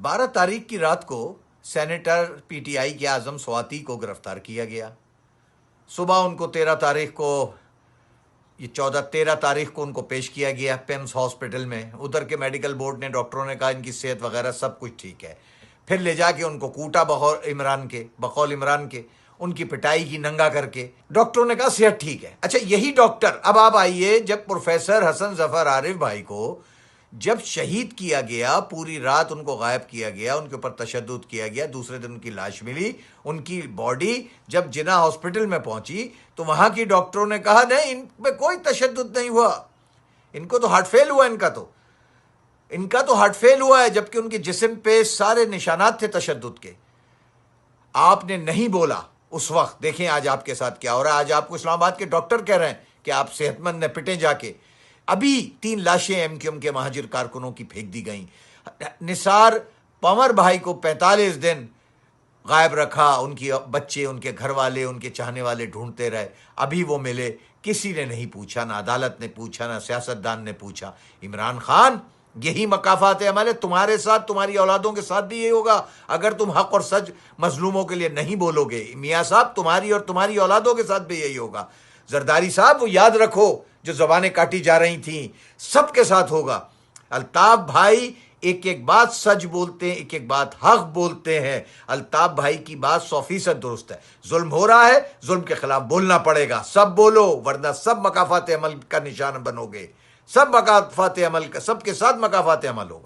12 تاریخ کی رات کو سینیٹر پی ٹی آئی کے اعظم سواتی کو گرفتار کیا گیا۔ صبح ان کو 13 تاریخ کو 13 تاریخ کو ان کو پیش کیا گیا پیمز ہاسپٹل میں۔ ادھر کے میڈیکل بورڈ نے، ڈاکٹروں نے کہا ان کی صحت وغیرہ سب کچھ ٹھیک ہے۔ پھر لے جا کے ان کو کوٹا بقول عمران کے ان کی پٹائی کی ننگا کر کے ڈاکٹروں نے کہا صحت ٹھیک ہے۔ اچھا، یہی ڈاکٹر اب آپ آئیے، جب پروفیسر حسن ظفر عارف بھائی کو جب شہید کیا گیا، پوری رات ان کو غائب کیا گیا، ان کے اوپر تشدد کیا گیا، دوسرے دن ان کی لاش ملی، ان کی باڈی جب جناح ہاسپٹل میں پہنچی تو وہاں کی ڈاکٹروں نے کہا نہیں، ان پہ کوئی تشدد نہیں ہوا، ان کو تو ہارٹ فیل ہوا، ان کا تو ہارٹ فیل ہوا ہے، جبکہ ان کے جسم پہ سارے نشانات تھے تشدد کے۔ آپ نے نہیں بولا اس وقت۔ دیکھیں آج آپ کے ساتھ کیا ہو رہا ہے۔ آج آپ کو اسلام آباد کے ڈاکٹر کہہ رہے ہیں کہ آپ صحت مند نے پٹیں جا کے۔ ابھی 3 لاشیں ایم کیو ایم کے مہاجر کارکنوں کی پھینک دی گئیں۔ نثار پنور بھائی کو 45 دن غائب رکھا، ان کی بچے، ان کے گھر والے، ان کے چاہنے والے ڈھونڈتے رہے، ابھی وہ ملے، کسی نے نہیں پوچھا، نہ عدالت نے پوچھا، نہ سیاستدان نے پوچھا۔ عمران خان، یہی مقافات عمل ہے تمہارے ساتھ، تمہاری اولادوں کے ساتھ بھی یہی ہوگا اگر تم حق اور سچ مظلوموں کے لیے نہیں بولو گے۔ میاں صاحب، تمہاری اور تمہاری اولادوں کے ساتھ بھی یہی ہوگا۔ زرداری صاحب، وہ یاد رکھو جو زبانیں کاٹی جا رہی تھیں، سب کے ساتھ ہوگا۔ الطاف بھائی ایک ایک بات سچ بولتے ہیں، ایک ایک بات حق بولتے ہیں۔ الطاف بھائی کی بات 100% درست ہے۔ ظلم ہو رہا ہے، ظلم کے خلاف بولنا پڑے گا، سب بولو، ورنہ سب مقافات عمل کا نشان بنو گے، سب کے ساتھ مقافات عمل ہوگا۔